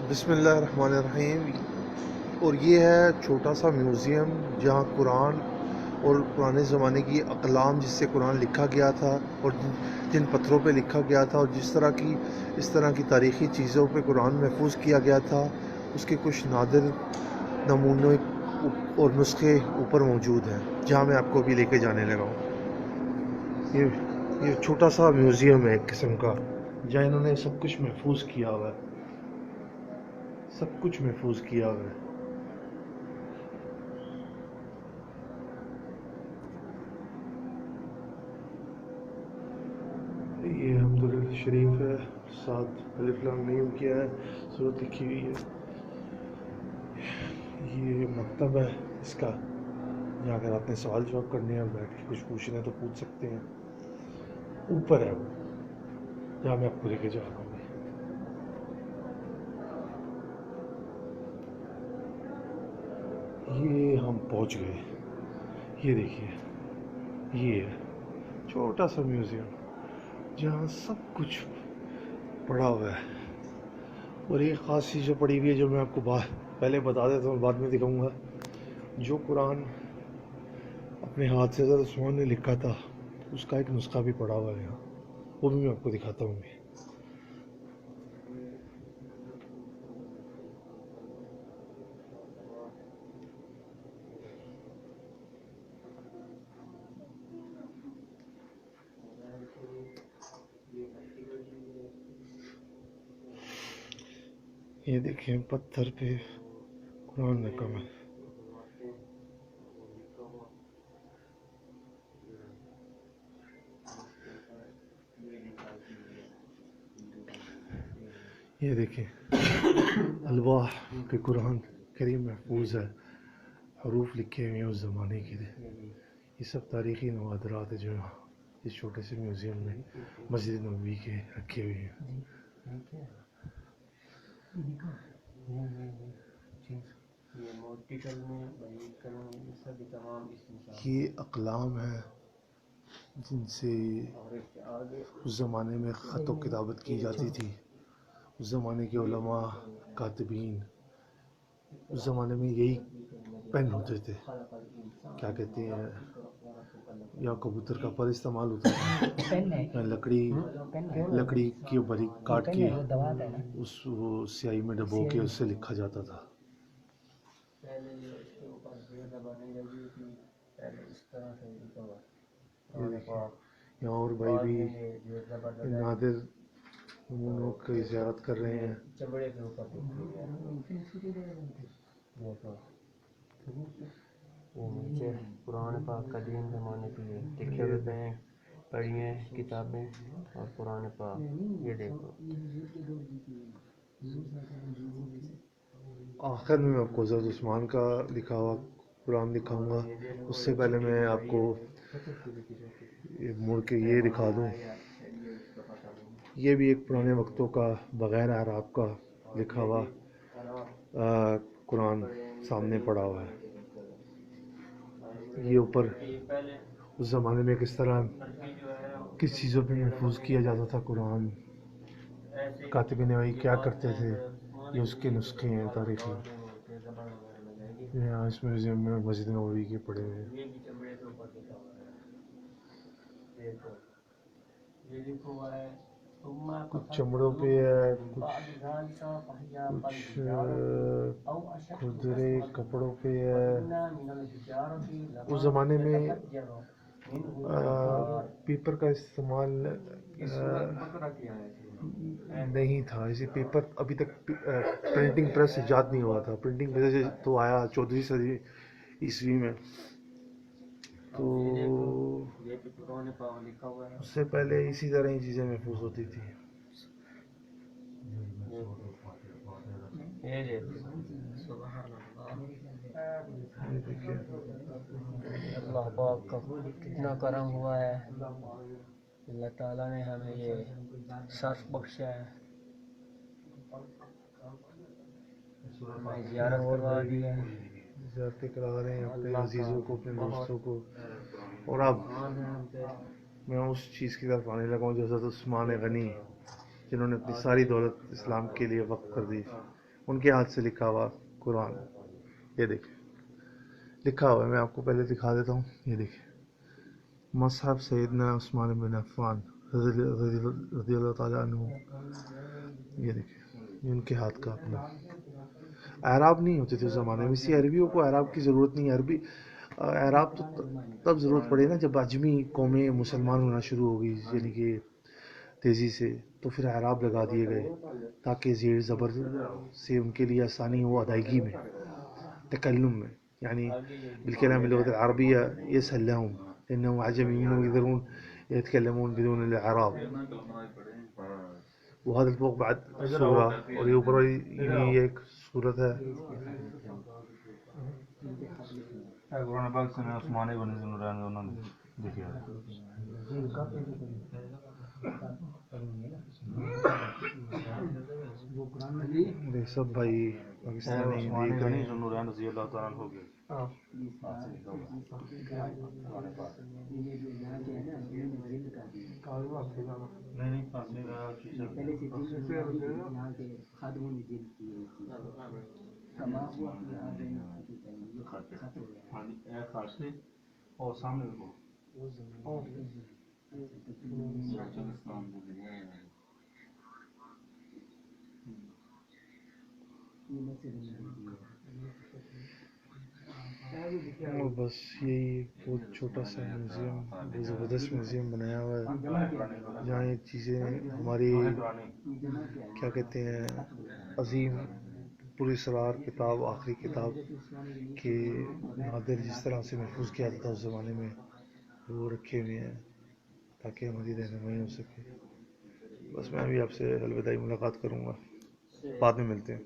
بسم اللہ الرحمن الرحیم. اور یہ ہے چھوٹا سا میوزیم جہاں قرآن اور پرانے زمانے کی اقلام جس سے قرآن لکھا گیا تھا اور جن پتھروں پہ لکھا گیا تھا اور اس طرح کی تاریخی چیزوں پہ قرآن محفوظ کیا گیا تھا، اس کے کچھ نادر نمونے اور نسخے اوپر موجود ہیں جہاں میں آپ کو بھی لے کے جانے لگا ہوں. یہ چھوٹا سا میوزیم ہے ایک قسم کا جہاں انہوں نے سب کچھ محفوظ کیا ہوا ہے. سب کچھ محفوظ کیا ہوا ہے. یہ حمد شریف ہے، ساتھ الف لام میم کیا ہے، صورت لکھی ہوئی ہے. یہ مکتب ہے اس کا، جہاں اگر آپ نے سوال جواب کرنے ہیں اور بیٹھ کے کچھ پوچھنا ہے تو پوچھ سکتے ہیں. اوپر ہے وہ جہاں میں آپ کو لے کے جا رہا ہوں. یہ ہم پہنچ گئے. یہ دیکھیے، یہ ہے چھوٹا سا میوزیم جہاں سب کچھ پڑا ہوا ہے. اور ایک خاص چیز جو پڑی ہوئی ہے جو میں آپ کو پہلے بتا دیتا ہوں، بعد میں دکھاؤں گا. جو قرآن اپنے ہاتھ سے حضرت عثمان نے لکھا تھا اس کا ایک نسخہ بھی پڑا ہوا ہے یہاں، وہ بھی میں آپ کو دکھاتا ہوں. یہ دیکھیں پتھر پہ قرآن لکھا ہوا ہے. یہ دیکھیں الواح پہ قرآن کریم محفوظ ہے، حروف لکھے ہوئے ہیں اس زمانے کے لیے. یہ سب تاریخی نوادرات ہیں جو اس چھوٹے سے میوزیم میں مسجد نبوی کے رکھے ہوئے ہیں. یہ اقلام ہے جن سے اس زمانے میں خط و کتابت کی جاتی تھی. اس زمانے کے علماء کاتبین اس زمانے میں یہی پین ہوتے تھے، کیا کہتے ہیں، یا کبوتر کا پر استعمال ہوتا تھا یا لکڑی کی باریک کاٹ کے اس سیاہی میں ڈبو کے اس سے لکھا جاتا تھا. یہاں اور بھائی بھی نادر نمونوں کی زیارت کر رہے ہیں. قرآن پاک قدیم زمانے کی لکھے ہوئے ہیں، پڑھی ہیں کتابیں اور قرآن پاک. یہ دیکھو آخر میں آپ کو حضرت عثمان کا لکھا ہوا قرآن دکھاؤں گا. اس سے پہلے میں آپ کو مڑ کے یہ دکھا دوں. یہ بھی ایک پرانے وقتوں کا بغیر اعراب کا لکھا ہوا قرآن سامنے پڑا ہوا ہے. یہ اوپر اس زمانے میں کس چیزوں پہ محفوظ کیا جاتا تھا قرآن، کاتبین وحی کیا کرتے تھے، یہ اس کے نسخے ہیں تاریخی. یہاں اس میوزیم میں مسجد نبوی کے پڑے ہوئے ہیں. کچھ چمڑوں پہ ہے، کچھ کھردرے کپڑوں پہ ہے. اس زمانے میں پیپر کا استعمال نہیں تھا. اسی پیپر ابھی تک پرنٹنگ پریس ایجاد نہیں ہوا تھا. پرنٹنگ پریس تو آیا 14ویں صدی عیسوی میں. تو اس سے پہلے اسی طرح ہی چیزیں محفوظ ہوتی تھی. اللہ پاک کا کتنا کرم ہوا ہے، اللہ تعالیٰ نے ہمیں یہ شرف بخشا ہے، ہمیں زیارت کروا دی ہے. زیارتیں کرا رہے ہیں اپنے عزیزوں کو، اپنے دوستوں کو. اور اب میں اس چیز کی طرف آنے لگا ہوں جو حضرت عثمان غنی، جنہوں نے اپنی ساری دولت اسلام کے لیے وقف کر دی، ان کے ہاتھ سے لکھا ہوا قرآن. یہ دیکھیں لکھا ہوا ہے, میں آپ کو پہلے دکھا دیتا ہوں. یہ دیکھیں مصحف سیدنا عثمان بن عفان رضی اللہ تعالیٰ عنہ. یہ دیکھیں یہ ان کے ہاتھ کا اپنا. اعراب نہیں ہوتے تھے اس زمانے میں, اسی عربیوں کو اعراب کی ضرورت نہیں ہے. عربی اعراب تو تب ضرورت پڑے نا جب اجمی قومیں مسلمان ہونا شروع ہو گئی, یعنی کہ تیزی سے, تو پھر اعراب لگا دیے گئے تاکہ زیر زبر سے ان کے لیے آسانی ہو ادائیگی میں, تکلم میں. يعني بالكلام باللغة العربية يسهل لهم لأنهم عجميين ويقدرون يتكلمون بدون الإعراب. وهذا الفوق بعد سورة واليوبرا یہ ایک سورت ہے. قرآن پاک سے عثمان بن ذنوران انہوں نے لکھا ہے. سب بھائی پاکستانی عثمان بن ذنوران رضی اللہ تعالیٰ عنہ ہو گئے. نہیں پاسنے کا خاصے اور سامنے اور بس یہی بہت چھوٹا سا میوزیم, بہت زبردست میوزیم بنایا ہوا ہے جہاں یہ چیزیں ہماری کیا کہتے ہیں عظیم پوری اسرار کتاب, آخری کتاب کے نادر جس طرح سے محفوظ کیا جاتا اس زمانے میں, وہ رکھے ہوئے ہیں تاکہ ہماری رہنمائی ہو سکے. بس میں بھی آپ سے الوداعی ملاقات کروں گا, بعد میں ملتے ہیں.